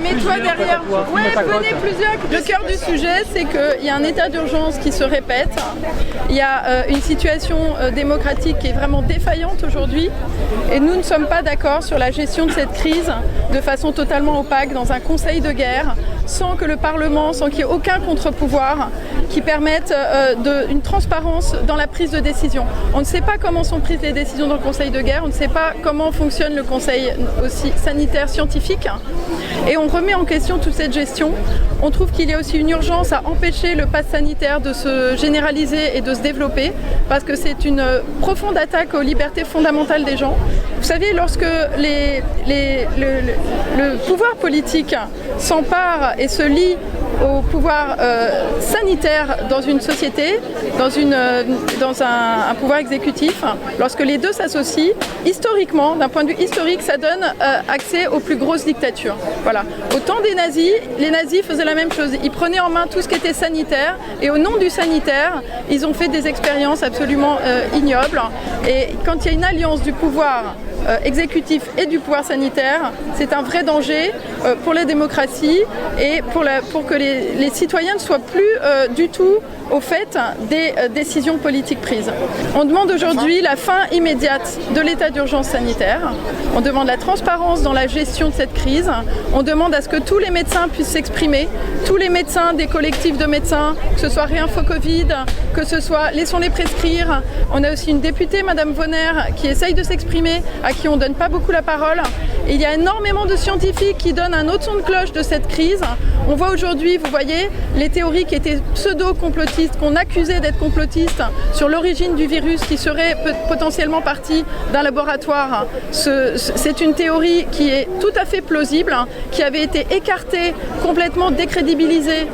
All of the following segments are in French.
mets-toi derrière. Ouais, venez plusieurs. Le cœur du sujet, c'est qu'il y a un état d'urgence qui se répète. Il y a une situation démocratique qui est vraiment défaillante aujourd'hui. Et nous ne sommes pas d'accord sur la gestion de cette crise de façon totalement opaque dans un conseil de guerre, sans que le Parlement, sans qu'il y ait aucun contre-pouvoir qui permette une transparence dans la prise de décision. On ne sait pas comment sont prises les décisions dans le conseil de guerre, on ne sait pas comment fonctionne le conseil aussi sanitaire scientifique. Et on remet en question toute cette gestion. On trouve qu'il y a aussi une urgence à empêcher le pass sanitaire de se généraliser et de se développer, parce que c'est une profonde attaque aux libertés fondamentales des gens. Vous savez, lorsque le pouvoir politique s'empare et se lie au pouvoir sanitaire dans une société, dans un pouvoir exécutif, lorsque les deux s'associent, historiquement, d'un point de vue historique, ça donne accès aux plus grosses dictatures. Voilà. Au temps des nazis, les nazis faisaient la même chose. Ils prenaient en main tout ce qui était sanitaire et au nom du sanitaire, ils ont fait des expériences absolument ignobles. Et quand il y a une alliance du pouvoir exécutif et du pouvoir sanitaire, c'est un vrai danger pour les démocraties et pour que les citoyens ne soient plus du tout au fait des décisions politiques prises. On demande aujourd'hui la fin immédiate de l'état d'urgence sanitaire. On demande la transparence dans la gestion de cette crise. On demande à ce que tous les médecins puissent s'exprimer, tous les médecins des collectifs de médecins, que ce soit Réinfo Covid, que ce soit Laissons-les prescrire. On a aussi une députée, Madame Vonner, qui essaye de s'exprimer, à qui on ne donne pas beaucoup la parole. Et il y a énormément de scientifiques qui donnent un autre son de cloche de cette crise. On voit aujourd'hui, vous voyez, les théories qui étaient pseudo-complotistes, qu'on accusait d'être complotistes sur l'origine du virus qui serait potentiellement parti d'un laboratoire. C'est une théorie qui est tout à fait plausible, qui avait été écartée, complètement décrédibilisée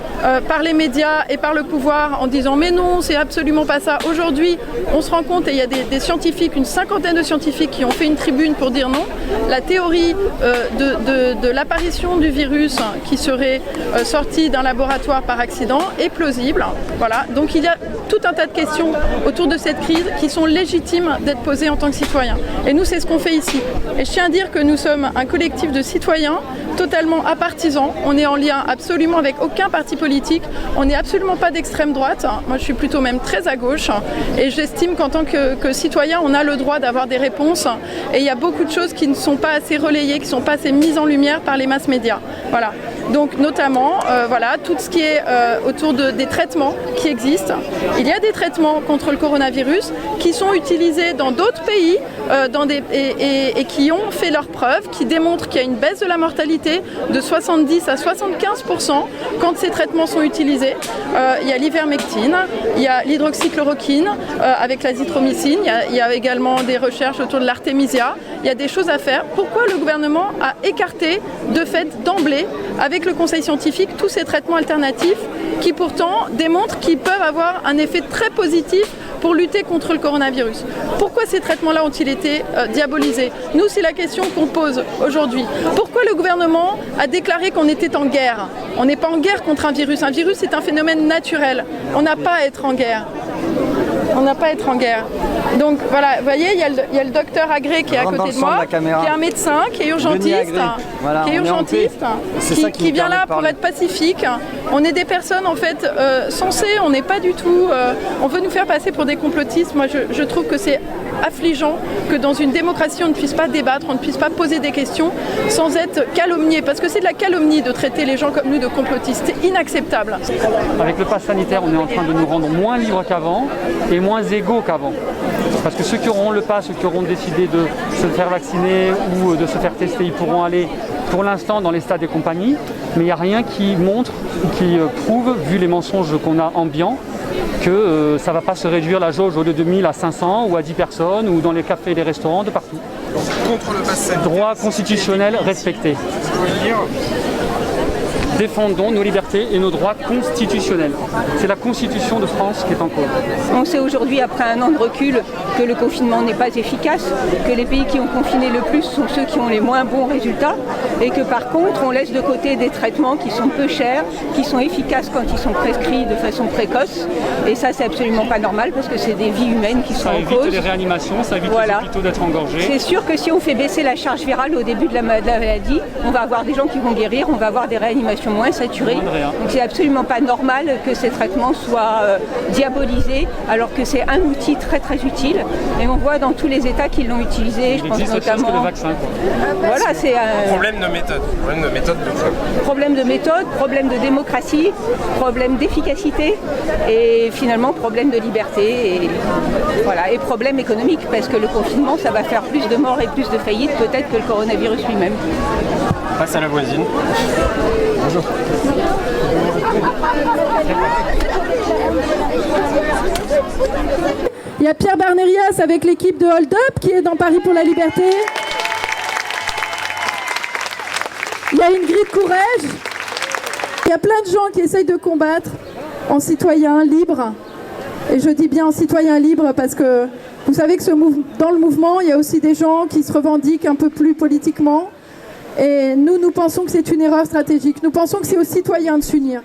par les médias et par le pouvoir en disant mais non, c'est absolument pas ça. Aujourd'hui, on se rend compte, et il y a des scientifiques, une cinquantaine de scientifiques qui ont fait une tribune pour dire non. La théorie de l'apparition du virus qui serait sorti d'un laboratoire par accident est plausible. Voilà. Donc il y a tout un tas de questions autour de cette crise qui sont légitimes d'être posées en tant que citoyens. Et nous, c'est ce qu'on fait ici. Et je tiens à dire que nous sommes un collectif de citoyens totalement apartisans. On est en lien absolument avec aucun parti politique. On n'est absolument pas d'extrême droite. Moi, je suis plutôt même très à gauche. Et j'estime qu'en tant que citoyen, on a le droit d'avoir des réponses. Et il y a beaucoup de choses qui ne sont pas assez relayées, qui ne sont pas assez mises en lumière par les masses médias. Voilà. Donc notamment, voilà, tout ce qui est autour des traitements qui existent. Il y a des traitements contre le coronavirus qui sont utilisés dans d'autres pays et qui ont fait leurs preuves, qui démontrent qu'il y a une baisse de la mortalité de 70 à 75% quand ces traitements sont utilisés. Il y a l'ivermectine, il y a l'hydroxychloroquine avec l'azithromycine, il y a également des recherches autour de l'artémisia. Il y a des choses à faire. Pourquoi le gouvernement a écarté de fait d'emblée avec le conseil scientifique tous ces traitements alternatifs qui pourtant démontrent qu'ils peuvent avoir un effet très positif pour lutter contre le coronavirus? Pourquoi ces traitements-là ont-ils été diabolisés? Nous, c'est la question qu'on pose aujourd'hui. Pourquoi le gouvernement a déclaré qu'on était en guerre? On n'est pas en guerre contre un virus. Un virus, c'est un phénomène naturel. On n'a pas à être en guerre. On n'a pas à être en guerre. Donc voilà, vous voyez, il y a le docteur Agré qui est à côté de moi, qui est un médecin, qui est urgentiste, voilà, qui vient là pour être pacifique. On est des personnes en fait sensées, on n'est pas du tout... on veut nous faire passer pour des complotistes. Moi je trouve que c'est affligeant que dans une démocratie on ne puisse pas débattre, on ne puisse pas poser des questions sans être calomnié, parce que c'est de la calomnie de traiter les gens comme nous de complotistes. C'est inacceptable. Avec le pass sanitaire, on est en train de nous rendre moins libres qu'avant et moins égaux qu'avant. Parce que ceux qui auront le pass, ceux qui auront décidé de se faire vacciner ou de se faire tester, ils pourront aller pour l'instant dans les stades et compagnie, mais il n'y a rien qui montre ou qui prouve, vu les mensonges qu'on a ambiants, que ça ne va pas se réduire la jauge au lieu de 1000 à 500 ou à 10 personnes ou dans les cafés et les restaurants, de partout. Contre le pass sanitaire. Droit constitutionnel respecté. défendons nos libertés et nos droits constitutionnels. C'est la Constitution de France qui est en cause. On sait aujourd'hui, après un an de recul, que le confinement n'est pas efficace, que les pays qui ont confiné le plus sont ceux qui ont les moins bons résultats et que par contre, on laisse de côté des traitements qui sont peu chers, qui sont efficaces quand ils sont prescrits de façon précoce. Et ça, c'est absolument pas normal parce que c'est des vies humaines qui sont en cause. Ça évite les réanimations, ça évite les hôpitaux d'être engorgés. C'est sûr que si on fait baisser la charge virale au début de la maladie, on va avoir des gens qui vont guérir, on va avoir des réanimations moins saturées. Donc c'est absolument pas normal que ces traitements soient diabolisés alors que c'est un outil très très utile. Et on voit dans tous les États qui l'ont utilisé, je pense notamment... Que le vaccin, quoi. Voilà, c'est un problème de méthode. Problème de méthode, problème de démocratie, problème d'efficacité et finalement problème de liberté et, voilà, et problème économique parce que le confinement ça va faire plus de morts et plus de faillites peut-être que le coronavirus lui-même. Passe à la voisine. Bonjour. Il y a Pierre Barnérias avec l'équipe de Hold Up qui est dans Paris pour la liberté. Il y a Ingrid Courrèges. Il y a plein de gens qui essayent de combattre en citoyens libres. Et je dis bien en citoyens libres parce que vous savez que dans le mouvement, il y a aussi des gens qui se revendiquent un peu plus politiquement. Et nous pensons que c'est une erreur stratégique. Nous pensons que c'est aux citoyens de s'unir.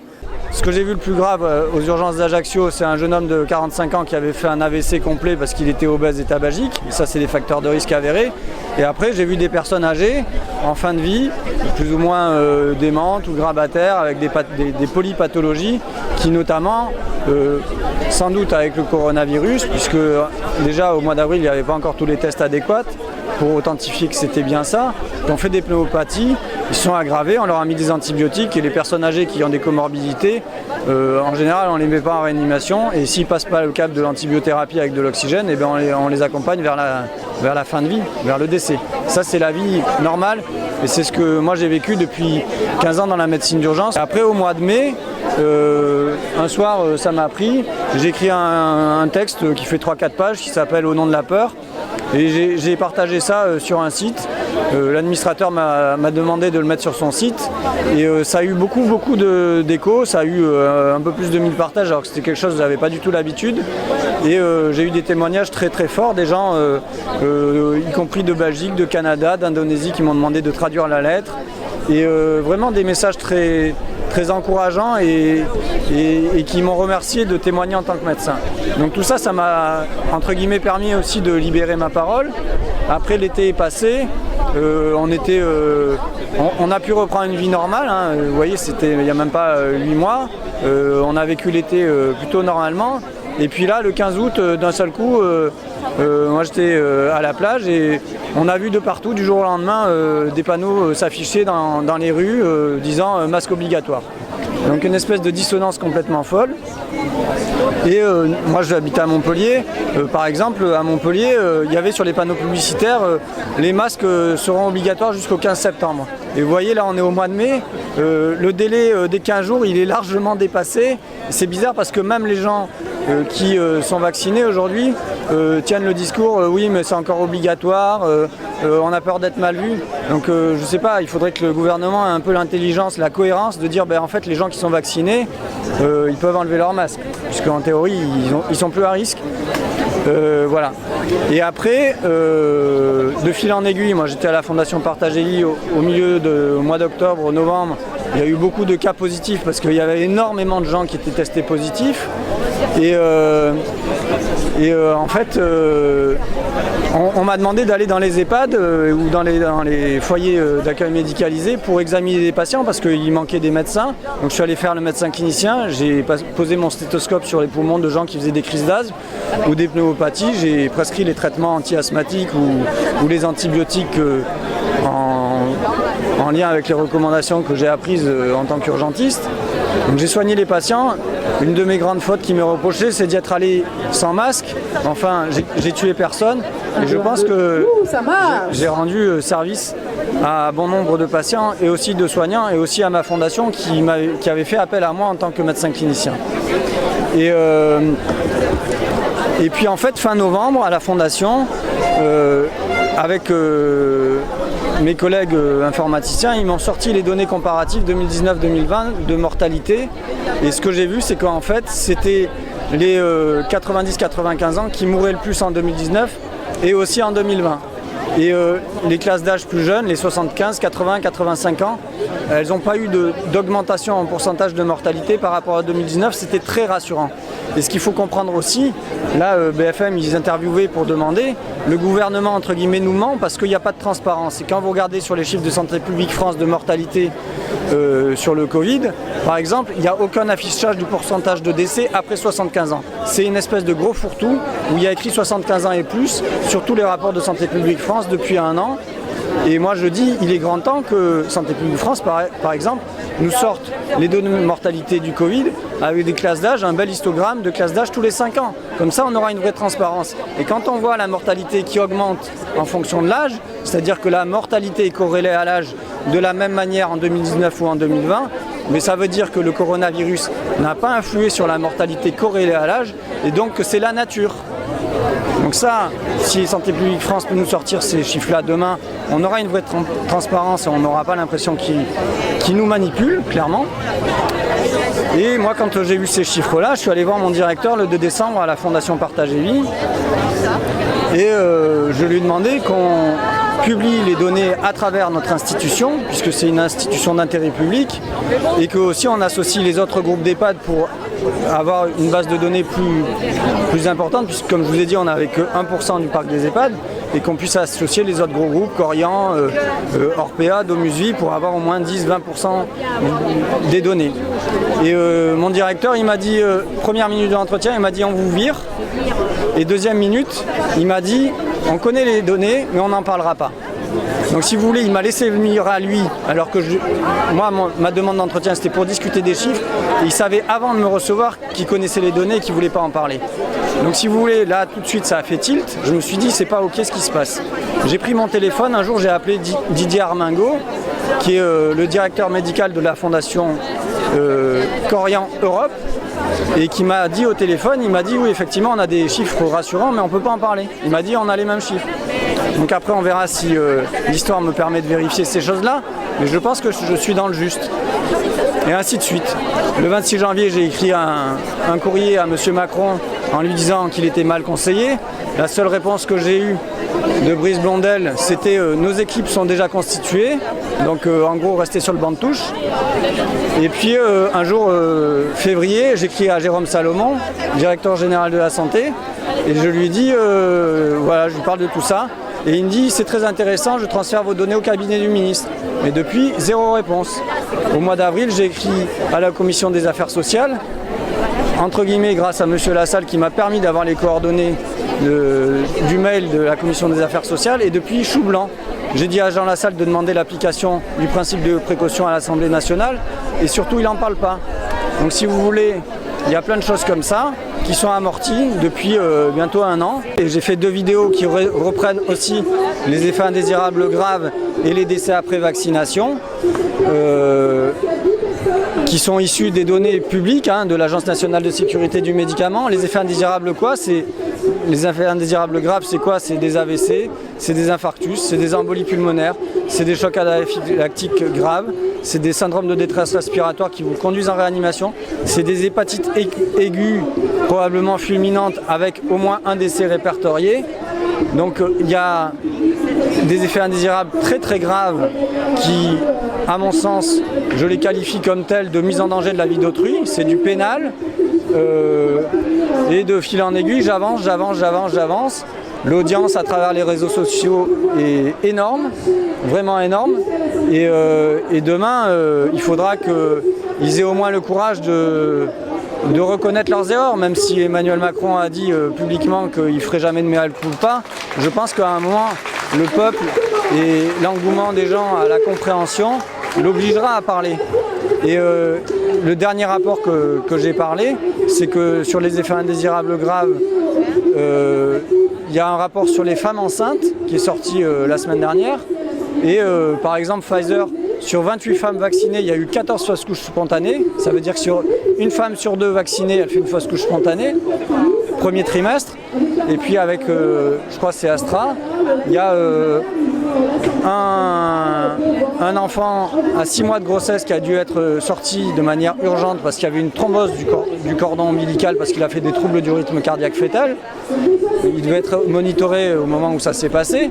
Ce que j'ai vu le plus grave aux urgences d'Ajaccio, c'est un jeune homme de 45 ans qui avait fait un AVC complet parce qu'il était obèse et tabagique. Et ça, c'est des facteurs de risque avérés. Et après, j'ai vu des personnes âgées, en fin de vie, plus ou moins démentes ou grabataires, avec des polypathologies qui notamment, sans doute avec le coronavirus, puisque déjà au mois d'avril, il n'y avait pas encore tous les tests adéquats pour authentifier que c'était bien ça, qui ont fait des pneumopathies, ils sont aggravés, on leur a mis des antibiotiques et les personnes âgées qui ont des comorbidités, en général on ne les met pas en réanimation et s'ils ne passent pas le cap de l'antibiothérapie avec de l'oxygène, eh bien on les accompagne vers la fin de vie, vers le décès. Ça c'est la vie normale et c'est ce que moi j'ai vécu depuis 15 ans dans la médecine d'urgence. Après au mois de mai, un soir ça m'a pris, j'ai écrit un texte qui fait 3-4 pages qui s'appelle Au nom de la peur. Et j'ai partagé ça sur un site. L'administrateur m'a demandé de le mettre sur son site. Et ça a eu beaucoup d'écho. Ça a eu un peu plus de 1000 partages alors que c'était quelque chose que je n'avais pas du tout l'habitude. Et j'ai eu des témoignages très très forts des gens, y compris de Belgique, de Canada, d'Indonésie qui m'ont demandé de traduire la lettre. Et vraiment des messages très encourageants et qui m'ont remercié de témoigner en tant que médecin. Donc tout ça, ça m'a entre guillemets permis aussi de libérer ma parole. Après l'été est passé, on a pu reprendre une vie normale, hein. Vous voyez, c'était il n'y a même pas 8 mois. On a vécu l'été plutôt normalement. Et puis là, le 15 août, d'un seul coup, moi j'étais à la plage et on a vu de partout, du jour au lendemain, des panneaux s'afficher dans les rues disant masque obligatoire. Donc une espèce de dissonance complètement folle. Et moi j'habite à Montpellier, par exemple à Montpellier il y avait sur les panneaux publicitaires les masques seront obligatoires jusqu'au 15 septembre. Et vous voyez là on est au mois de mai, le délai des 15 jours il est largement dépassé. C'est bizarre parce que même les gens qui sont vaccinés aujourd'hui tiennent le discours oui mais c'est encore obligatoire, on a peur d'être mal vu. Donc je sais pas, il faudrait que le gouvernement ait un peu l'intelligence, la cohérence de dire en fait les gens qui sont vaccinés ils peuvent enlever leur masque puisqu'en théorie ils sont plus à risque. Voilà. Et après, de fil en aiguille, moi j'étais à la Fondation Partagez-Vie au milieu au mois d'octobre, novembre. Il y a eu beaucoup de cas positifs parce qu'il y avait énormément de gens qui étaient testés positifs. Et en fait, on m'a demandé d'aller dans les EHPAD ou dans les foyers d'accueil médicalisé pour examiner les patients parce qu'il manquait des médecins. Donc je suis allé faire le médecin clinicien, j'ai posé mon stéthoscope sur les poumons de gens qui faisaient des crises d'asthme ou des pneumopathies. J'ai prescrit les traitements anti-asthmatiques ou les antibiotiques en lien avec les recommandations que j'ai apprises en tant qu'urgentiste. Donc j'ai soigné les patients. Une de mes grandes fautes qui m'est reprochée, c'est d'y être allé sans masque. Enfin, j'ai tué personne. Et je pense que j'ai rendu service à bon nombre de patients et aussi de soignants et aussi à ma fondation qui avait fait appel à moi en tant que médecin clinicien. Et puis en fait, fin novembre, à la fondation, avec mes collègues informaticiens, ils m'ont sorti les données comparatives 2019-2020 de mortalité. Et ce que j'ai vu, c'est qu'en fait, c'était les 90-95 ans qui mouraient le plus en 2019 et aussi en 2020. Et les classes d'âge plus jeunes, les 75, 80, 85 ans, elles n'ont pas eu d'augmentation en pourcentage de mortalité par rapport à 2019. C'était très rassurant. Et ce qu'il faut comprendre aussi, là BFM ils interviewaient pour demander, le gouvernement entre guillemets nous ment parce qu'il n'y a pas de transparence. Et quand vous regardez sur les chiffres de Santé publique France de mortalité sur le Covid, par exemple, il n'y a aucun affichage du pourcentage de décès après 75 ans. C'est une espèce de gros fourre-tout où il y a écrit 75 ans et plus sur tous les rapports de Santé publique France depuis un an. Et moi je dis, il est grand temps que Santé publique France, par exemple, nous sorte les données de mortalité du Covid avec des classes d'âge, un bel histogramme de classes d'âge tous les 5 ans. Comme ça, on aura une vraie transparence. Et quand on voit la mortalité qui augmente en fonction de l'âge, c'est-à-dire que la mortalité est corrélée à l'âge de la même manière en 2019 ou en 2020, mais ça veut dire que le coronavirus n'a pas influé sur la mortalité corrélée à l'âge et donc que c'est la nature. Donc ça, si Santé publique France peut nous sortir ces chiffres-là demain, on aura une vraie transparence et on n'aura pas l'impression qu'ils nous manipulent, clairement. Et moi, quand j'ai vu ces chiffres-là, je suis allé voir mon directeur le 2 décembre à la Fondation Partage et Vie. Et je lui ai demandé qu'on publie les données à travers notre institution, puisque c'est une institution d'intérêt public, et que aussi on associe les autres groupes d'EHPAD pour avoir une base de données plus importante, puisque comme je vous ai dit, on n'avait que 1% du parc des EHPAD, et qu'on puisse associer les autres gros groupes, Corian, Orpea, Domusvie, pour avoir au moins 10-20% des données. Et mon directeur, il m'a dit, première minute de l'entretien, il m'a dit on vous vire, et deuxième minute, il m'a dit on connaît les données, mais on n'en parlera pas. Donc si vous voulez, il m'a laissé venir à lui, alors que moi, ma demande d'entretien, c'était pour discuter des chiffres. Et il savait avant de me recevoir qu'il connaissait les données et qu'il ne voulait pas en parler. Donc si vous voulez, là, tout de suite, ça a fait tilt. Je me suis dit, c'est pas OK ce qui se passe. J'ai pris mon téléphone, un jour, j'ai appelé Didier Armingo, qui est le directeur médical de la fondation Corian Europe, et qui m'a dit au téléphone, il m'a dit oui effectivement on a des chiffres rassurants mais on ne peut pas en parler. Il m'a dit on a les mêmes chiffres. Donc après on verra si l'histoire me permet de vérifier ces choses-là, mais je pense que je suis dans le juste. Et ainsi de suite. Le 26 janvier j'ai écrit un courrier à M. Macron en lui disant qu'il était mal conseillé. La seule réponse que j'ai eue de Brice Blondel, c'était nos équipes sont déjà constituées, donc en gros restez sur le banc de touche. Et puis un jour, février, j'écris à Jérôme Salomon, directeur général de la santé, et je lui dis, voilà, je lui parle de tout ça, et il me dit c'est très intéressant, je transfère vos données au cabinet du ministre. Mais depuis, zéro réponse. Au mois d'avril, j'ai écrit à la commission des affaires sociales, entre guillemets grâce à M. Lassalle qui m'a permis d'avoir les coordonnées du mail de la commission des affaires sociales, et depuis chou blanc. J'ai dit à Jean Lassalle de demander l'application du principe de précaution à l'Assemblée nationale et surtout il n'en parle pas. Donc si vous voulez, il y a plein de choses comme ça qui sont amorties depuis bientôt un an. Et j'ai fait 2 vidéos qui reprennent aussi les effets indésirables graves et les décès après vaccination. Qui sont issus des données publiques de l'Agence nationale de sécurité du médicament. Les effets indésirables quoi? Les effets indésirables graves, c'est quoi? C'est des AVC, c'est des infarctus, c'est des embolies pulmonaires, c'est des chocs anaphylactiques graves, c'est des syndromes de détresse respiratoire qui vous conduisent en réanimation, c'est des hépatites aiguës, probablement fulminantes, avec au moins un décès répertorié. Donc il y a des effets indésirables très très graves qui, à mon sens, je les qualifie comme tels de mise en danger de la vie d'autrui. C'est du pénal. Et de fil en aiguille, j'avance. L'audience à travers les réseaux sociaux est énorme, vraiment énorme. Et demain, il faudra qu'ils aient au moins le courage de reconnaître leurs erreurs, même si Emmanuel Macron a dit publiquement qu'il ne ferait jamais de mea culpa. Je pense qu'à un moment, le peuple et l'engouement des gens à la compréhension l'obligera à parler. Et le dernier rapport que j'ai parlé, c'est que sur les effets indésirables graves, il y a un rapport sur les femmes enceintes qui est sorti la semaine dernière. Et par exemple, Pfizer, sur 28 femmes vaccinées, il y a eu 14 fausses couches spontanées. Ça veut dire que sur une femme sur 2 vaccinée, elle fait une fausse couche spontanée, premier trimestre. Et puis avec, je crois que c'est Astra, il y a un enfant à 6 mois de grossesse qui a dû être sorti de manière urgente parce qu'il y avait une thrombose du cordon ombilical parce qu'il a fait des troubles du rythme cardiaque fœtal. Il devait être monitoré au moment où ça s'est passé.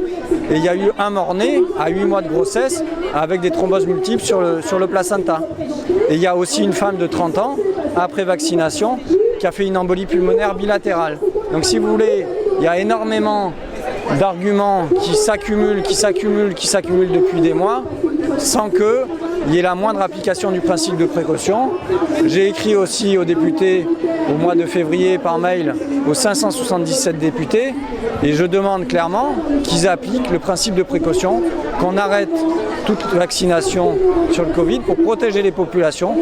Et il y a eu un mort-né à 8 mois de grossesse avec des thromboses multiples sur le placenta. Et il y a aussi une femme de 30 ans, après vaccination, qui a fait une embolie pulmonaire bilatérale. Donc si vous voulez, il y a énormément d'arguments qui s'accumulent depuis des mois, sans qu'il y ait la moindre application du principe de précaution. J'ai écrit aussi aux députés au mois de février par mail, aux 577 députés, et je demande clairement qu'ils appliquent le principe de précaution, qu'on arrête toute vaccination sur le Covid pour protéger les populations,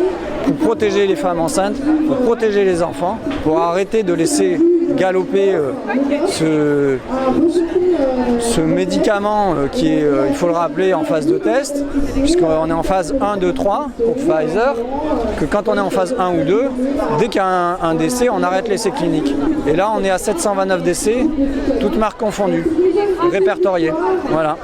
pour protéger les femmes enceintes, pour protéger les enfants, pour arrêter de laisser galoper ce médicament qui est, il faut le rappeler, en phase de test, puisqu'on est en phase 1, 2, 3 pour Pfizer, que quand on est en phase 1 ou 2, dès qu'il y a un décès, on arrête l'essai clinique. Et là, on est à 729 décès, toutes marques confondues, répertoriés. Voilà.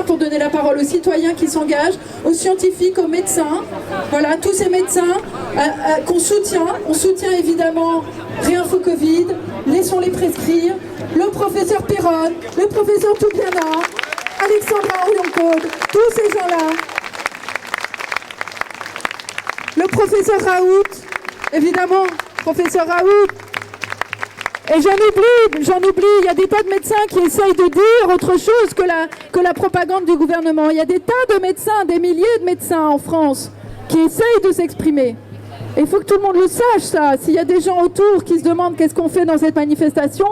Pour donner la parole aux citoyens qui s'engagent, aux scientifiques, aux médecins, voilà, tous ces médecins qu'on soutient. On soutient évidemment Réinfo Covid, laissons-les prescrire, le professeur Perron, le professeur Toubiana, Alexandra Orion-Code, tous ces gens-là. Le professeur Raoult, évidemment, professeur Raoult. Et j'en oublie, il y a des tas de médecins qui essayent de dire autre chose que la propagande du gouvernement. Il y a des tas de médecins, des milliers de médecins en France qui essayent de s'exprimer. Et il faut que tout le monde le sache, ça. S'il y a des gens autour qui se demandent qu'est-ce qu'on fait dans cette manifestation,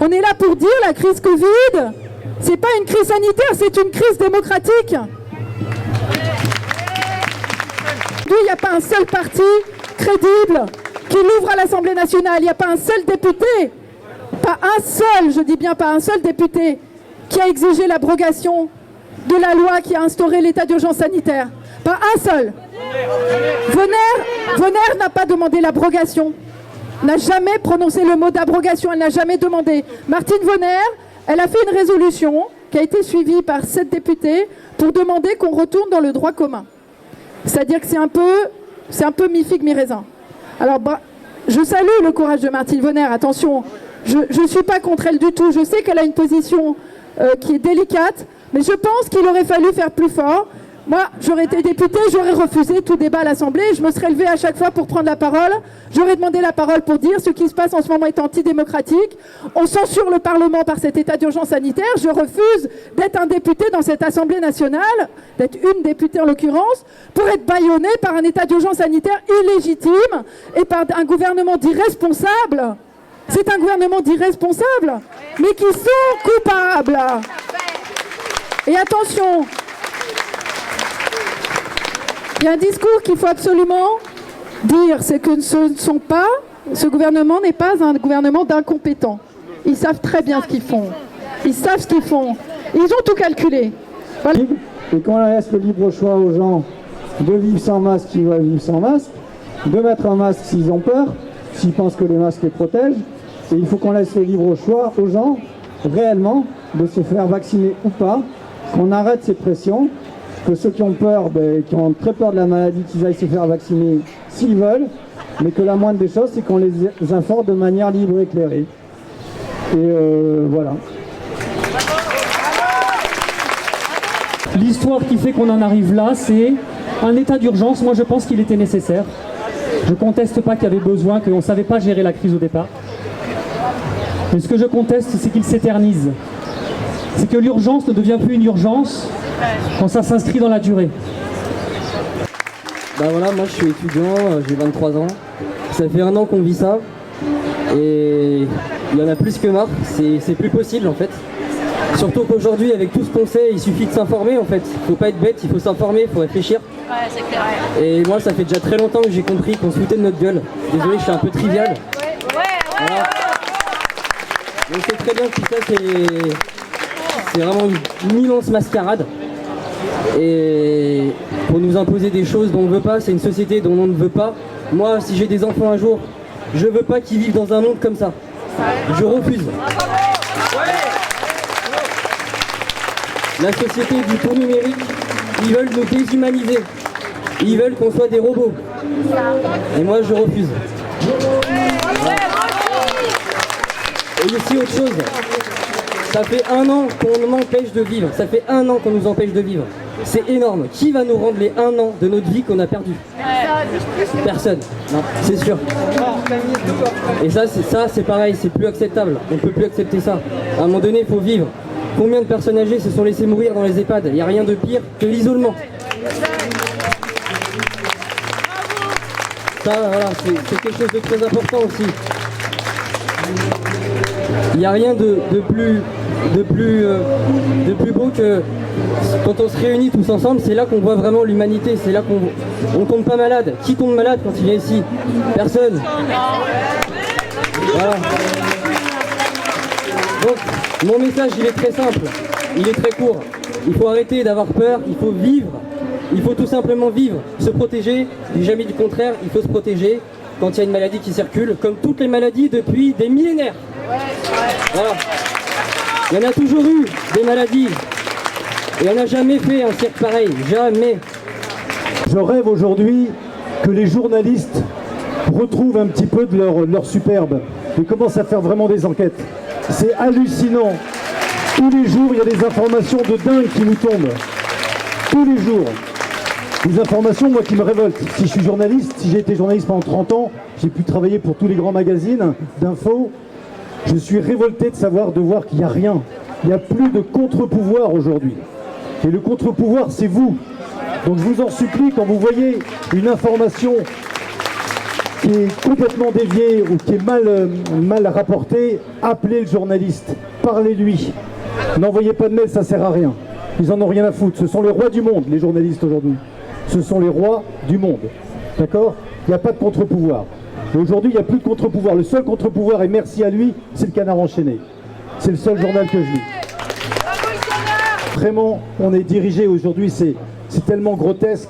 on est là pour dire la crise Covid, c'est pas une crise sanitaire, c'est une crise démocratique. Il n'y a pas un seul parti crédible qui l'ouvre à l'Assemblée nationale. Il n'y a pas un seul député, pas un seul, je dis bien pas un seul député, qui a exigé l'abrogation de la loi qui a instauré l'état d'urgence sanitaire. Pas un seul. Vonner n'a pas demandé l'abrogation, n'a jamais prononcé le mot d'abrogation, elle n'a jamais demandé. Martine Vonner, elle a fait une résolution qui a été suivie par 7 députés pour demander qu'on retourne dans le droit commun. C'est-à-dire que c'est un peu mi-figue, mi-raisin. Alors, je salue le courage de Martine Vonner, attention, je ne suis pas contre elle du tout, je sais qu'elle a une position qui est délicate, mais je pense qu'il aurait fallu faire plus fort. Moi, j'aurais été députée, j'aurais refusé tout débat à l'Assemblée, je me serais levée à chaque fois pour prendre la parole, j'aurais demandé la parole pour dire ce qui se passe en ce moment est antidémocratique, on censure le Parlement par cet état d'urgence sanitaire, je refuse d'être un député dans cette Assemblée nationale, d'être une députée en l'occurrence, pour être bâillonnée par un état d'urgence sanitaire illégitime et par un gouvernement d'irresponsables. C'est un gouvernement d'irresponsables, mais qui sont coupables. Et attention, il y a un discours qu'il faut absolument dire, c'est que ce gouvernement n'est pas un gouvernement d'incompétents. Ils savent très bien ce qu'ils font. Ils savent ce qu'ils font. Ils ont tout calculé. Voilà. Et qu'on laisse le libre choix aux gens de vivre sans masque, s'ils veulent vivre sans masque, de mettre un masque s'ils ont peur, s'ils pensent que les masques les protègent. Et il faut qu'on laisse le libre choix aux gens, réellement, de se faire vacciner ou pas, qu'on arrête ces pressions, que ceux qui ont peur, qui ont très peur de la maladie, qu'ils aillent se faire vacciner s'ils veulent, mais que la moindre des choses, c'est qu'on les informe de manière libre et éclairée. Et voilà. L'histoire qui fait qu'on en arrive là, c'est un état d'urgence. Moi, je pense qu'il était nécessaire. Je ne conteste pas qu'il y avait besoin, qu'on ne savait pas gérer la crise au départ. Mais ce que je conteste, c'est qu'il s'éternise. C'est que l'urgence ne devient plus une urgence quand ça s'inscrit dans la durée. Bah voilà, moi je suis étudiant, j'ai 23 ans. Ça fait 1 an qu'on vit ça. Et il y en a plus que marre, c'est plus possible en fait. Surtout qu'aujourd'hui, avec tout ce qu'on sait, il suffit de s'informer en fait. Faut pas être bête, il faut s'informer, il faut réfléchir. Ouais, c'est clair. Et moi, ça fait déjà très longtemps que j'ai compris qu'on se foutait de notre gueule. Désolé, je suis un peu trivial. Voilà. Mais c'est très bien que tout ça, c'est vraiment une immense mascarade. Et pour nous imposer des choses dont on ne veut pas, c'est une société dont on ne veut pas. Moi, si j'ai des enfants un jour, je veux pas qu'ils vivent dans un monde comme ça. Je refuse. la société du tout numérique, ils veulent nous déshumaniser. Ils veulent qu'on soit des robots. Et moi, je refuse. Et ici, autre chose. Ça fait 1 an qu'on m'empêche de vivre. Ça fait 1 an qu'on nous empêche de vivre. C'est énorme. Qui va nous rendre les 1 an de notre vie qu'on a perdu? Personne. Non, c'est sûr. Et ça, c'est pareil. C'est plus acceptable. On ne peut plus accepter ça. À un moment donné, il faut vivre. Combien de personnes âgées se sont laissées mourir dans les EHPAD? Il n'y a rien de pire que l'isolement. Ça, voilà, c'est quelque chose de très important aussi. Il n'y a rien de plus beau que quand on se réunit tous ensemble, c'est là qu'on voit vraiment l'humanité, c'est là qu'on tombe pas malade. Qui tombe malade quand il vient ici? Personne. Voilà. Donc, mon message, il est très simple, il est très court. Il faut arrêter d'avoir peur, il faut vivre. Il faut tout simplement vivre, se protéger. Je n'ai jamais dit le contraire, il faut se protéger quand il y a une maladie qui circule, comme toutes les maladies depuis des millénaires. Voilà. Il y en a toujours eu des maladies. Et on n'a jamais fait un cirque pareil, jamais. Je rêve aujourd'hui que les journalistes retrouvent un petit peu de leur superbe et commencent à faire vraiment des enquêtes. C'est hallucinant. Tous les jours, il y a des informations de dingue qui nous tombent. Tous les jours. Des informations, moi, qui me révoltent. Si je suis journaliste, si j'ai été journaliste pendant 30 ans, j'ai pu travailler pour tous les grands magazines d'infos, je suis révolté de voir qu'il n'y a rien. Il n'y a plus de contre-pouvoir aujourd'hui. Et le contre-pouvoir, c'est vous. Donc je vous en supplie, quand vous voyez une information qui est complètement déviée ou qui est mal rapportée, appelez le journaliste, parlez-lui. N'envoyez pas de mail, ça ne sert à rien. Ils n'en ont rien à foutre. Ce sont les rois du monde, les journalistes aujourd'hui. Ce sont les rois du monde. D'accord? Il n'y a pas de contre-pouvoir. Et aujourd'hui, il n'y a plus de contre-pouvoir. Le seul contre-pouvoir, et merci à lui, c'est le Canard enchaîné. C'est le seul journal que je lis. Vraiment, on est dirigé aujourd'hui, c'est tellement grotesque.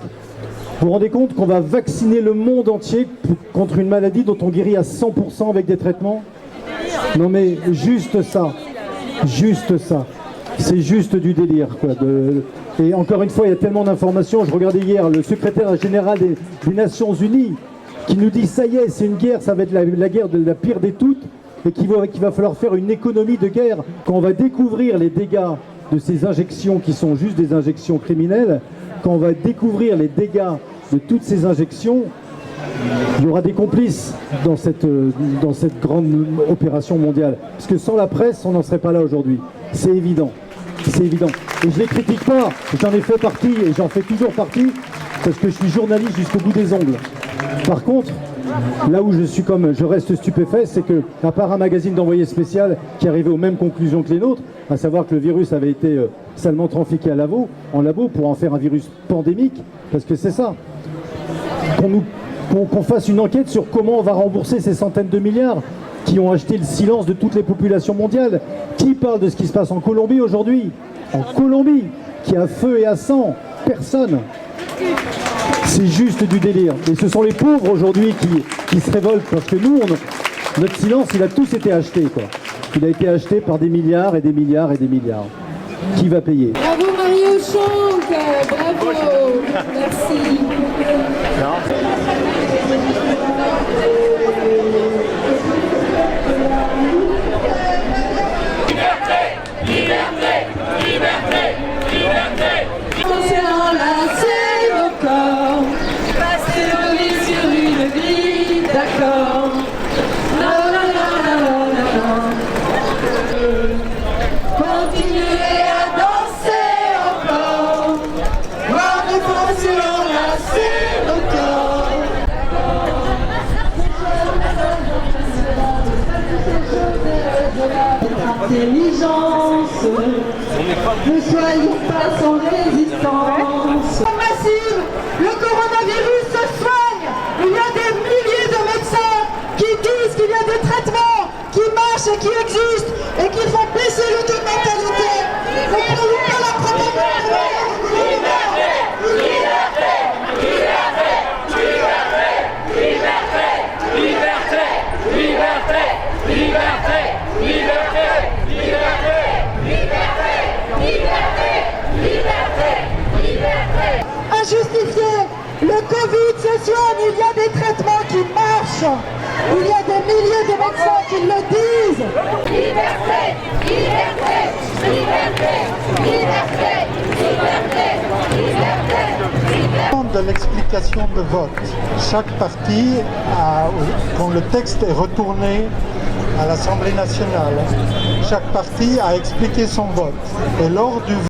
Vous vous rendez compte qu'on va vacciner le monde entier contre une maladie dont on guérit à 100% avec des traitements? Non mais juste ça. Juste ça. C'est juste du délire, quoi. Et encore une fois, il y a tellement d'informations. Je regardais hier le secrétaire général des Nations Unies qui nous dit ça y est, c'est une guerre, ça va être la guerre de la pire des toutes, et qu'il va falloir faire une économie de guerre. Quand on va découvrir les dégâts de ces injections qui sont juste des injections criminelles, quand on va découvrir les dégâts de toutes ces injections, il y aura des complices dans cette grande opération mondiale. Parce que sans la presse, on n'en serait pas là aujourd'hui. C'est évident. C'est évident. Et je ne les critique pas, j'en ai fait partie et j'en fais toujours partie parce que je suis journaliste jusqu'au bout des ongles. Par contre, là où je reste stupéfait, c'est que, à part un magazine d'envoyé spécial qui arrivait aux mêmes conclusions que les nôtres, à savoir que le virus avait été salement trafiqué en labo pour en faire un virus pandémique, parce que c'est ça. Qu'on fasse une enquête sur comment on va rembourser ces centaines de milliards qui ont acheté le silence de toutes les populations mondiales. Qui parle de ce qui se passe en Colombie aujourd'hui? En Colombie, qui a feu et à sang. Personne. C'est juste du délire. Et ce sont les pauvres aujourd'hui qui se révoltent parce que nous, notre silence, il a tous été acheté, quoi. Il a été acheté par des milliards et des milliards et des milliards. Qui va payer? Bravo Mario Chonk, bravo. Merci. Concernant lasser nos corps, passer nos vies sur une grille d'accord. Non, non, non, non, non, non. Continuer à danser encore, voir nos pensées enlacer nos corps. Intelligence, ne soyons pas sans résistance. Massive, le coronavirus se soigne. Il y a des milliers de médecins qui disent qu'il y a des traitements qui marchent et qui existent et qui font baisser le taux de mortalité. Ne prenons pas la propagande. Liberté, liberté, liberté, liberté, liberté, liberté, liberté, liberté, liberté, liberté, liberté, liberté. il y a des traitements qui marchent. Il y a des milliers de médecins qui le disent. Liberté, liberté, liberté, liberté, liberté, liberté, liberté. De l'explication de vote. Chaque parti, quand le texte est retourné à l'Assemblée nationale, chaque parti a expliqué son vote. Et lors du